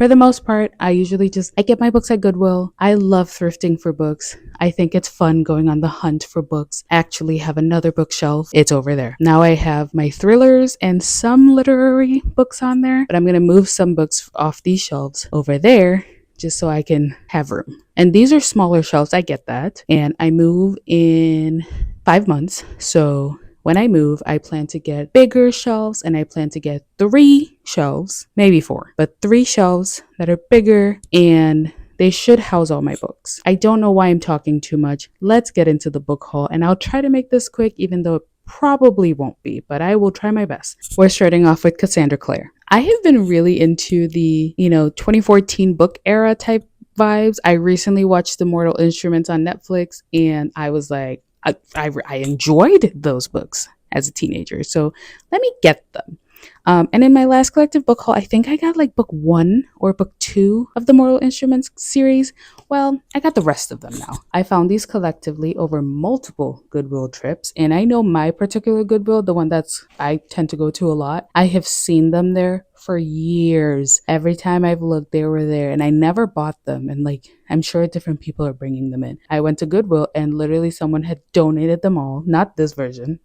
For the most part, I get my books at Goodwill. I love thrifting for books. I think it's fun going on the hunt for books. I actually have another bookshelf. It's over there. Now I have my thrillers and some literary books on there, but I'm going to move some books off these shelves over there just so I can have room. And these are smaller shelves. I get that. And I move in 5 months. So when I move, I plan to get bigger shelves and I plan to get 3 shelves, maybe 4, but 3 shelves that are bigger and they should house all my books. I don't know why I'm talking too much. Let's get into the book haul and I'll try to make this quick even though it probably won't be, but I will try my best. We're starting off with Cassandra Clare. I have been really into the, 2014 book era type vibes. I recently watched The Mortal Instruments on Netflix and I was like, I enjoyed those books as a teenager, so let me get them. And in my last collective book haul, I think I got like book 1 or book 2 of the Mortal Instruments series. Well, I got the rest of them now. I found these collectively over multiple Goodwill trips, and I know my particular Goodwill, the one that's I tend to go to a lot. I have seen them there for years. Every time I've looked, they were there, and I never bought them. And like, I'm sure different people are bringing them in. I went to Goodwill, and literally someone had donated them all. Not this version.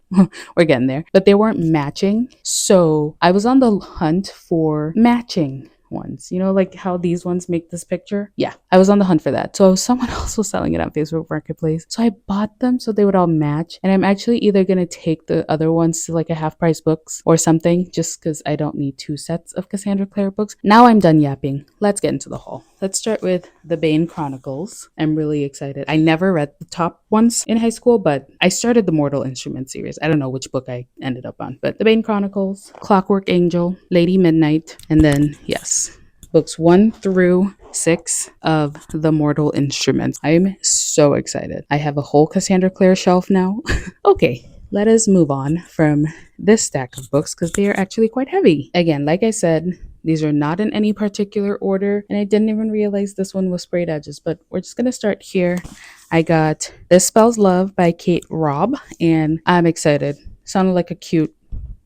We're getting there, but they weren't matching. So I was on the hunt for matching ones, like how these ones make this picture. Yeah, I was on the hunt for that. So someone else was selling it on Facebook Marketplace, so I bought them so they would all match. And I'm actually either gonna take the other ones to like a half price books or something, just because I don't need 2 sets of Cassandra Clare books. Now I'm done yapping. Let's get into the haul. Let's start with The Bane Chronicles. I'm really excited. I never read the top ones in high school, but I started the Mortal Instruments series. I don't know which book I ended up on, but The Bane Chronicles, Clockwork Angel, Lady Midnight, and then, yes, books 1 through 6 of The Mortal Instruments. I'm so excited. I have a whole Cassandra Clare shelf now. Okay, let us move on from this stack of books because they are actually quite heavy. Again, like I said, these are not in any particular order, and I didn't even realize this one was sprayed edges, but we're just gonna start here. I got This Spells Love by Kate Robb, and I'm excited. Sounded like a cute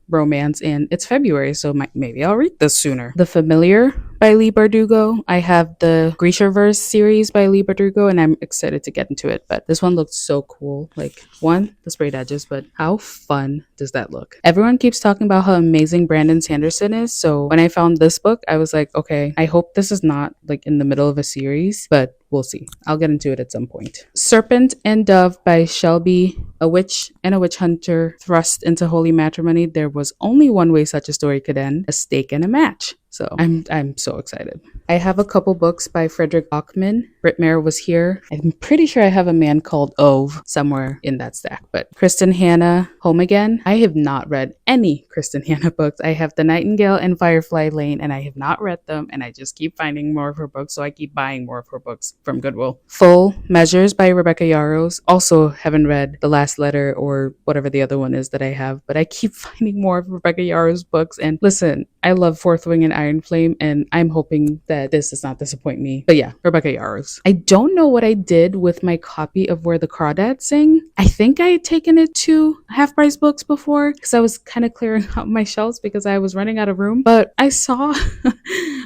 romance, and it's February, so maybe I'll read this sooner. The Familiar by Lee Bardugo. I have the Grishaverse series by Lee Bardugo, and I'm excited to get into it, but this one looks so cool. Like, one, the sprayed edges, but how fun does that look? Everyone keeps talking about how amazing Brandon Sanderson is, so when I found this book, I was like, okay, I hope this is not like in the middle of a series, but we'll see. I'll get into it at some point. Serpent and Dove by Shelby. A witch and a witch hunter thrust into holy matrimony. There was only one way such a story could end: a stake and a match. So I'm so excited. I have a couple books by Frederick Bachman. Britmare Was Here. I'm pretty sure I have A Man Called Ove somewhere in that stack. But Kristen Hanna, Home Again. I have not read any Kristen Hanna books. I have The Nightingale and Firefly Lane, and I have not read them, and I just keep finding more of her books, so I keep buying more of her books from Goodwill. Full Measures by Rebecca Yarros. Also haven't read The Last Letter or whatever the other one is that I have, but I keep finding more of Rebecca Yarros books. And listen, I love Fourth Wing and Iron Flame, and I'm hoping that this does not disappoint me. But yeah, Rebecca Yarros. I don't know what I did with my copy of Where the Crawdads Sing. I think I had taken it to Half Price Books before because I was kind of clearing out my shelves because I was running out of room. But I saw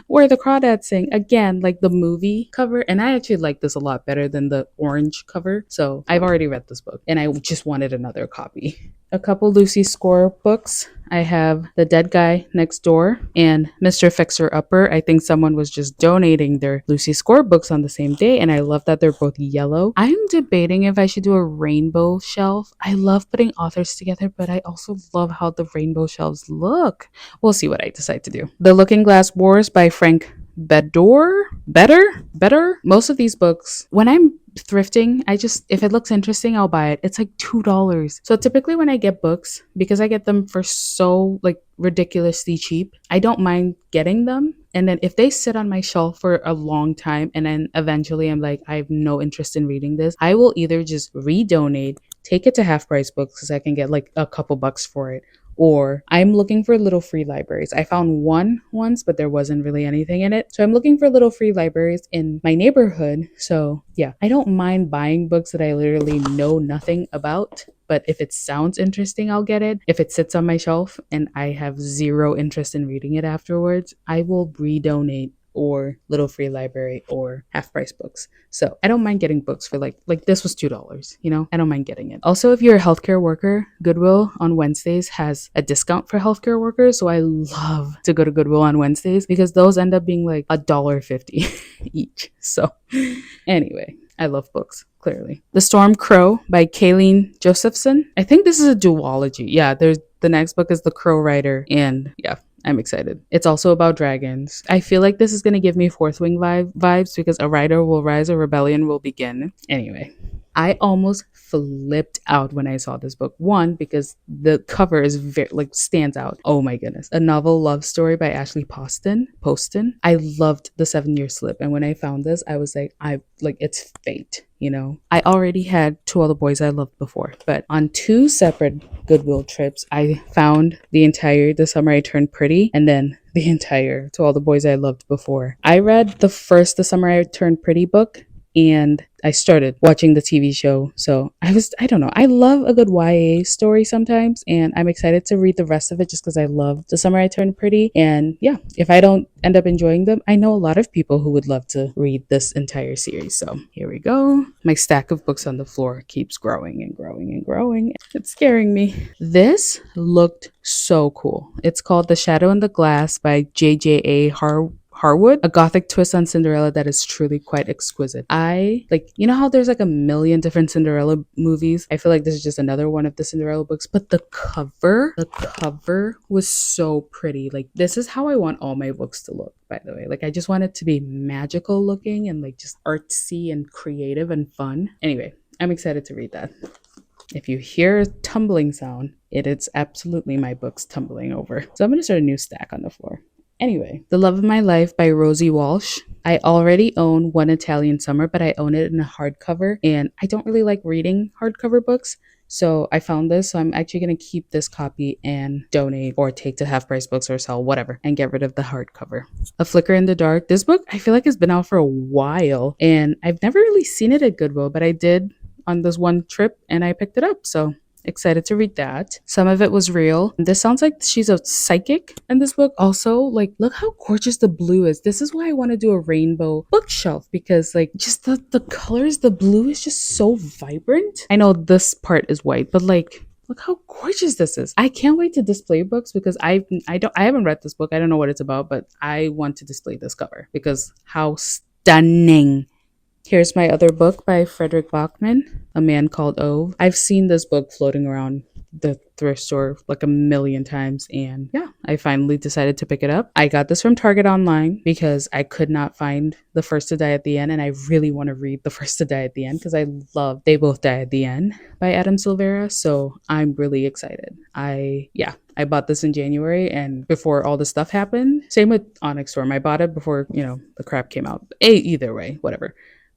Where the Crawdads Sing again, like the movie cover, and I actually like this a lot better than the orange cover. So I've already read this book, and I just wanted another copy. A couple Lucy Score books. I have The Dead Guy Next Door and Mr. Fixer Upper. I think someone was just donating their Lucy Score books on the same day, and I love that they're both yellow. I'm debating if I should do a rainbow shelf. I love putting authors together, but I also love how the rainbow shelves look. We'll see what I decide to do. The Looking Glass Wars by Frank Better. Most of these books, when I'm thrifting, if it looks interesting, I'll buy it. It's like $2. So typically when I get books, because I get them for so like ridiculously cheap, I don't mind getting them. And then if they sit on my shelf for a long time and then eventually I'm like, I have no interest in reading this, I will either just redonate, take it to Half Price Books because I can get like a couple bucks for it, or I'm looking for little free libraries. I found one once, but there wasn't really anything in it. So I'm looking for little free libraries in my neighborhood. So yeah, I don't mind buying books that I literally know nothing about. But if it sounds interesting, I'll get it. If it sits on my shelf and I have zero interest in reading it afterwards, I will redonate or Little Free Library or Half Price Books. So I don't mind getting books for like this was $2, you know? I don't mind getting it. Also, if you're a healthcare worker, Goodwill on Wednesdays has a discount for healthcare workers. So I love to go to Goodwill on Wednesdays because those end up being like $1.50 each. So anyway, I love books, clearly. The Storm Crow by Kayleen Josephson. I think this is a duology. Yeah, there's the next book is The Crow Rider, and yeah, I'm excited. It's also about dragons. I feel like this is going to give me Fourth Wing vibes because a rider will rise, a rebellion will begin. Anyway, I almost flipped out when I saw this book. One, because the cover is very like stands out. Oh my goodness. A novel love story by Ashley Poston. I loved The 7-Year Slip. And when I found this, I was like, it's fate. You know, I already had To All the Boys I Loved before, but on two separate Goodwill trips, I found the entire The Summer I Turned Pretty and then the entire To All the Boys I Loved before. I read the first The Summer I Turned Pretty book and I started watching the TV show. So I don't know. I love a good YA story sometimes, and I'm excited to read the rest of it just because I love The Summer I Turned Pretty. And yeah, if I don't end up enjoying them, I know a lot of people who would love to read this entire series. So here we go. My stack of books on the floor keeps growing and growing and growing. It's scaring me. This looked so cool. It's called The Shadow in the Glass by JJA Harwood, a gothic twist on Cinderella that is truly quite exquisite. I like, you know how there's like a million different Cinderella movies? I feel like this is just another one of the Cinderella books, but the cover was so pretty. Like, this is how I want all my books to look, by the way. Like, I just want it to be magical looking and like just artsy and creative and fun. Anyway, I'm excited to read that. If you hear a tumbling sound, it is absolutely my books tumbling over. So I'm going to start a new stack on the floor. Anyway, The Love of My Life by Rosie Walsh. I already own One Italian Summer, but I own it in a hardcover, and I don't really like reading hardcover books. So I found this, so I'm actually going to keep this copy and donate or take to Half Price Books or sell, whatever, and get rid of the hardcover. A Flicker in the Dark. This book, I feel like has been out for a while, and I've never really seen it at Goodwill, but I did on this one trip, and I picked it up, so excited to read that. Some of it was real. This sounds like she's a psychic in this book. Also, like, look how gorgeous the blue is. This is why I want to do a rainbow bookshelf because like just the colors, the blue is just so vibrant. I know this part is white, but like look how gorgeous this is. I can't wait to display books because I haven't read this book. I don't know what it's about, but I want to display this cover because how stunning. Here's my other book by Frederick Bachman, A Man Called Ove. I've seen this book floating around the thrift store like a million times, and yeah, I finally decided to pick it up. I got this from Target online because I could not find The First to Die at the End, and I really want to read The First to Die at the End because I love They Both Die at the End by Adam Silvera, so I'm really excited. I bought this in January and before all the stuff happened. Same with Onyx Storm. I bought it before, the crap came out. Either way, whatever.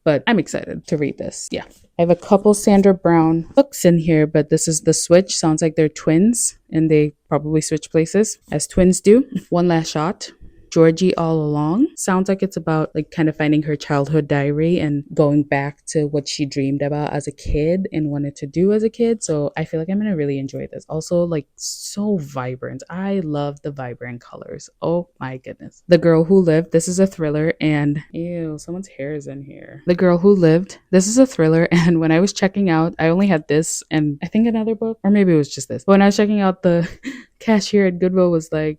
But I'm excited to read this. Yeah. I have a couple Sandra Brown books in here, but this is The Switch. Sounds like they're twins and they probably switch places as twins do. One Last Shot. Georgie All Along. Sounds like it's about like kind of finding her childhood diary and going back to what she dreamed about as a kid and wanted to do as a kid. So I feel like I'm going to really enjoy this. Also, like so vibrant. I love the vibrant colors. Oh my goodness. The Girl Who Lived. This is a thriller and ew, someone's hair is in here. The Girl Who Lived. This is a thriller and when I was checking out, I only had this and I think another book or maybe it was just this. But when I was checking out the cashier at Goodwill was like,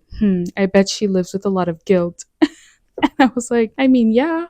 I bet she lives with a lot of guilt. And I was like, I mean, yeah,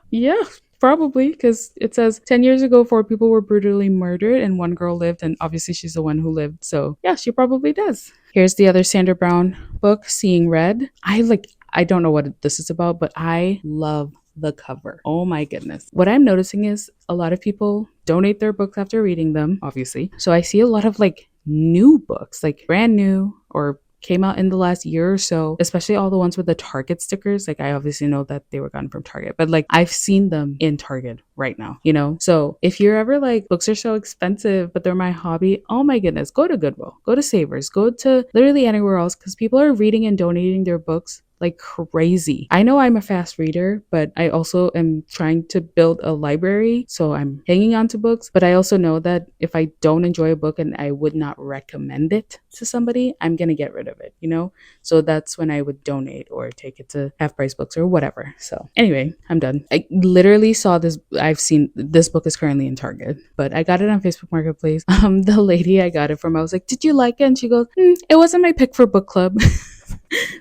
probably, because it says 10 years ago, 4 people were brutally murdered and 1 girl lived, and obviously she's the one who lived. So yeah, she probably does. Here's the other Sandra Brown book, Seeing Red. I don't know what this is about, but I love the cover. Oh my goodness. What I'm noticing is a lot of people donate their books after reading them, obviously. So I see a lot of like new books, like brand new or came out in the last year or so, especially all the ones with the Target stickers. Like I obviously know that they were gotten from Target, but like I've seen them in Target right now, So if you're ever like, books are so expensive, but they're my hobby, oh my goodness, go to Goodwill, go to Savers, go to literally anywhere else because people are reading and donating their books like crazy. I know I'm a fast reader, but I also am trying to build a library. So I'm hanging on to books. But I also know that if I don't enjoy a book and I would not recommend it to somebody, I'm going to get rid of it, you know? So that's when I would donate or take it to half price books or whatever. So anyway, I'm done. I literally saw this. I've seen this book is currently in Target, but I got it on Facebook Marketplace. The lady I got it from, I was like, "Did you like it?" And she goes, "It wasn't my pick for book club."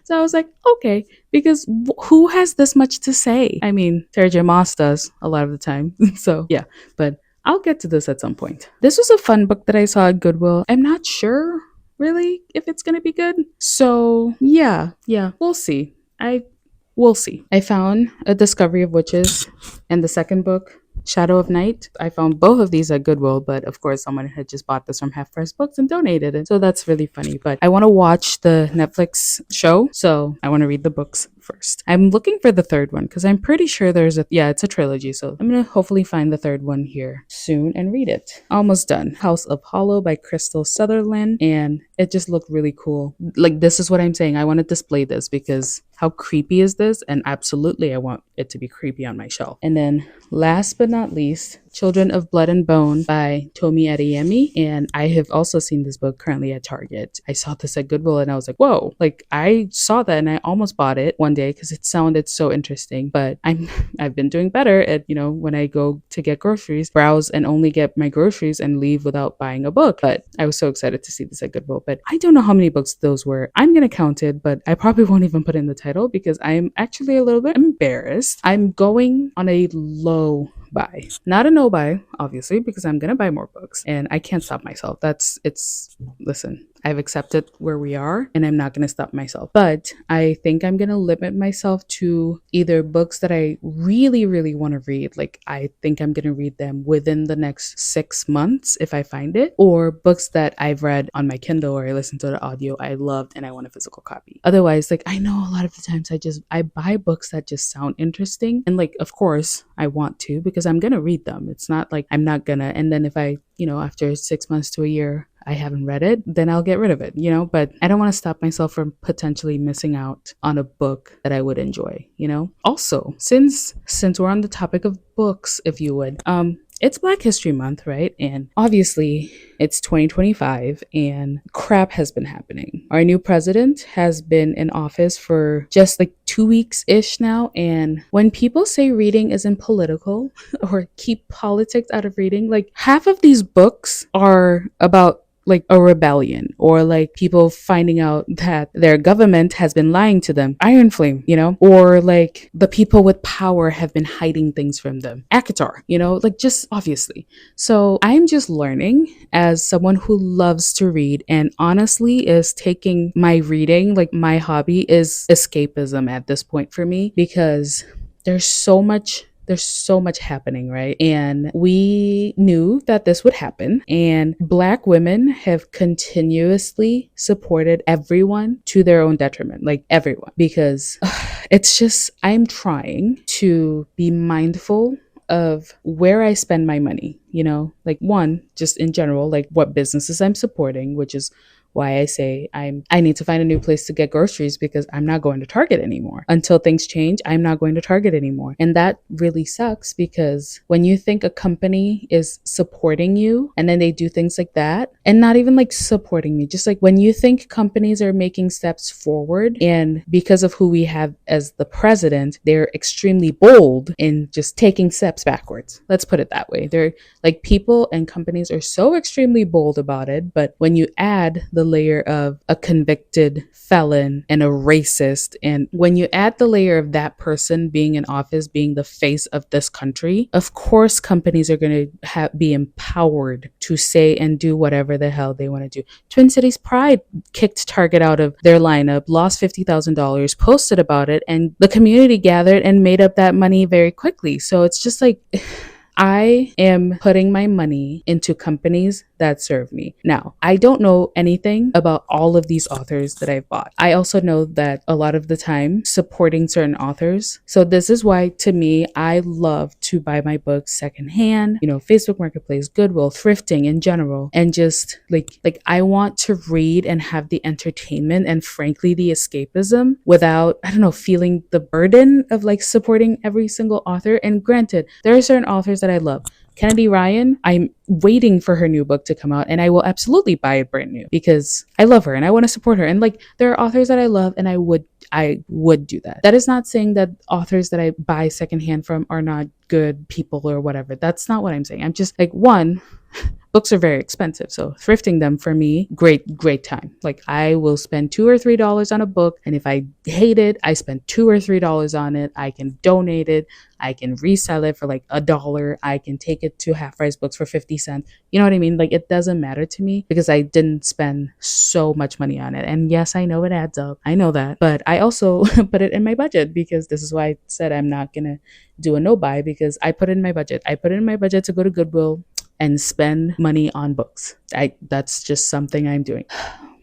So I was like, okay, because who has this much to say? I mean, Terje Moss does a lot of the time. So yeah, but I'll get to this at some point. This was a fun book that I saw at Goodwill. I'm not sure really if it's gonna be good. So yeah, we'll see. We'll see. I found A Discovery of Witches and the second book, Shadow of Night. I found both of these at Goodwill, but of course someone had just bought this from Half Price Books and donated it. So that's really funny. But I want to watch the Netflix show, so I want to read the books first. I'm looking for the third one because I'm pretty sure it's a trilogy. So I'm going to hopefully find the third one here soon and read it. Almost done. House of Hollow by Crystal Sutherland, and it just looked really cool. Like, this is what I'm saying. I want to display this because how creepy is this? And absolutely, I want it to be creepy on my shelf. And then last but not least, Children of Blood and Bone by Tomi Adeyemi. And I have also seen this book currently at Target. I saw this at Goodwill and I was like, whoa, like I saw that and I almost bought it one day because it sounded so interesting. But I've been doing better at, when I go to get groceries, browse and only get my groceries and leave without buying a book. But I was so excited to see this at Goodwill. But I don't know how many books those were. I'm going to count it, but I probably won't even put in the title because I'm actually a little bit embarrassed. I'm going on a low buy, not a no buy, obviously, because I'm gonna buy more books and I can't stop myself. Listen, I've accepted where we are and I'm not going to stop myself. But I think I'm going to limit myself to either books that I really, really want to read. Like, I think I'm going to read them within the next 6 months if I find it, or books that I've read on my Kindle or I listened to the audio I loved and I want a physical copy. Otherwise, like, I know a lot of the times I buy books that just sound interesting. And like, of course, I want to because I'm going to read them. It's not like I'm not gonna. And then if I, after 6 months to a year, I haven't read it, then I'll get rid of it, but I don't want to stop myself from potentially missing out on a book that I would enjoy, Also, since we're on the topic of books, if you would, it's Black History Month, right? And obviously it's 2025 and crap has been happening. Our new president has been in office for just like 2 weeks-ish now. And when people say reading isn't political or keep politics out of reading, like half of these books are about like a rebellion or like people finding out that their government has been lying to them. Iron Flame, or like the people with power have been hiding things from them. ACOTAR, like just obviously. So I'm just learning as someone who loves to read and honestly is taking my reading, like my hobby is escapism at this point for me because there's so much happening, right? And we knew that this would happen. And Black women have continuously supported everyone to their own detriment, like everyone, because it's just, I'm trying to be mindful of where I spend my money, like one, just in general, like what businesses I'm supporting, which is why I say I need to find a new place to get groceries because I'm not going to Target anymore. Until things change, I'm not going to Target anymore. And that really sucks because when you think a company is supporting you and then they do things like that, and not even like supporting me, just like when you think companies are making steps forward and because of who we have as the president, they're extremely bold in just taking steps backwards. Let's put it that way. They're like, people and companies are so extremely bold about it, but when you add the layer of a convicted felon and a racist, and when you add the layer of that person being in office, being the face of this country, of course companies are going to be empowered to say and do whatever the hell they want to do. Twin Cities Pride kicked Target out of their lineup, lost $50,000, posted about it, and the community gathered and made up that money very quickly. So it's just like I am putting my money into companies that serve me. Now, I don't know anything about all of these authors that I've bought. I also know that a lot of the time supporting certain authors. So this is why to me, I love to buy my books secondhand, Facebook Marketplace, Goodwill, thrifting in general, and just like I want to read and have the entertainment and frankly the escapism without, I don't know, feeling the burden of like supporting every single author. And granted, there are certain authors that I love. Kennedy Ryan, I'm waiting for her new book to come out and I will absolutely buy it brand new because I love her and I want to support her. And like there are authors that I love and I would do that. That is not saying that authors that I buy secondhand from are not good people or whatever. That's not what I'm saying. I'm just like, one, books are very expensive. So thrifting them for me, great time. Like I will spend $2 or $3 on a book. And if I hate it, I spend $2 or $3 on it. I can donate it. I can resell it for like $1. I can take it to Half Price Books for 50 cents. You know what I mean? Like it doesn't matter to me because I didn't spend so much money on it. And yes, I know it adds up. I know that. But I also put it in my budget because this is why I said I'm not going to do a no buy because I put it in my budget. I put it in my budget to go to Goodwill and spend money on books. That's just something I'm doing.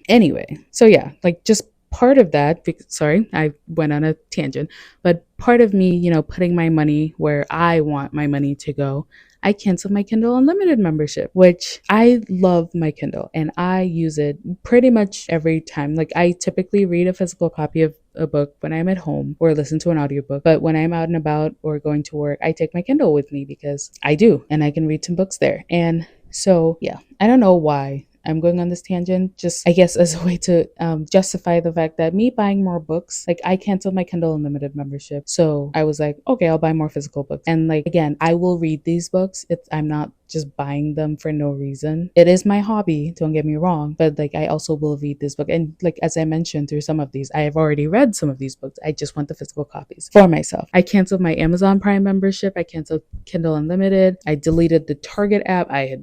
Anyway, so yeah, like just part of that, sorry, I went on a tangent, but part of me, putting my money where I want my money to go, I canceled my Kindle Unlimited membership, which I love my Kindle and I use it pretty much every time. Like I typically read a physical copy of a book when I'm at home or listen to an audiobook. But when I'm out and about or going to work, I take my Kindle with me because I do and I can read some books there. And so, yeah, I don't know why I'm going on this tangent, just I guess as a way to justify the fact that me buying more books, like I canceled my Kindle Unlimited membership. So I was like, okay, I'll buy more physical books. And like, again, I will read these books. I'm not just buying them for no reason. It is my hobby, don't get me wrong, but like I also will read this book. And like as I mentioned through some of these, I have already read some of these books. I just want the physical copies for myself. I canceled my Amazon Prime membership. I canceled Kindle Unlimited. I deleted the Target app. I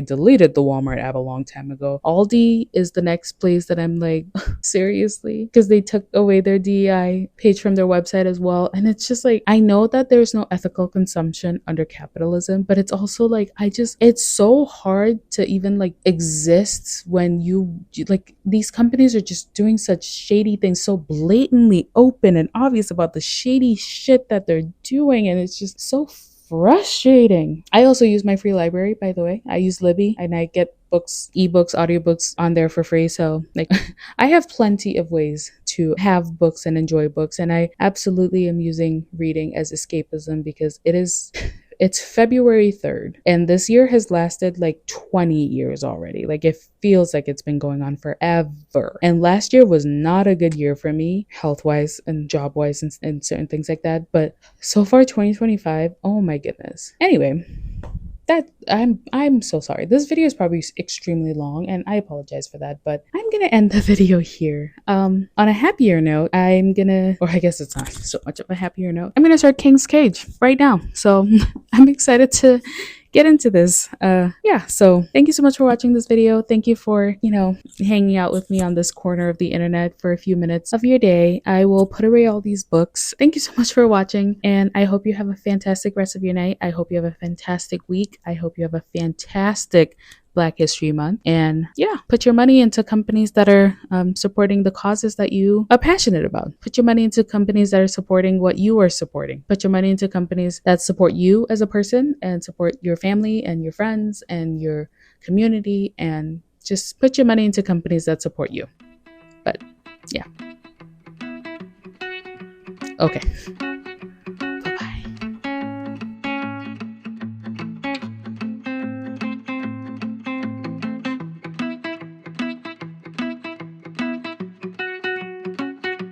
deleted the Walmart app a long time ago. Aldi is the next place that I'm like, seriously? Because they took away their DEI page from their website as well. And it's just like, I know that there's no ethical consumption under capitalism, but it's also like, it's so hard to even like exist when you like these companies are just doing such shady things, so blatantly open and obvious about the shady shit that they're doing. And it's just so frustrating. I also use my free library, by the way. I use Libby and I get books, ebooks, audiobooks on there for free. So like I have plenty of ways to have books and enjoy books. And I absolutely am using reading as escapism because it's February 3rd and this year has lasted like 20 years already. Like it feels like it's been going on forever. And last year was not a good year for me, health-wise and job-wise and certain things like that. But so far 2025, oh my goodness. Anyway, that I'm so sorry. This video is probably extremely long and I apologize for that, but I'm gonna end the video here. On a happier note, or I guess it's not so much of a happier note, I'm gonna start King's Cage right now. So I'm excited to get into this. Yeah, so thank you so much for watching this video. Thank you for, hanging out with me on this corner of the internet for a few minutes of your day. I will put away all these books. Thank you so much for watching, and I hope you have a fantastic rest of your night. I hope you have a fantastic week. I hope you have a fantastic Black History Month. And yeah, put your money into companies that are supporting the causes that you are passionate about. Put your money into companies that are supporting what you are supporting. Put your money into companies that support you as a person and support your family and your friends and your community. And just put your money into companies that support you. But yeah. Okay.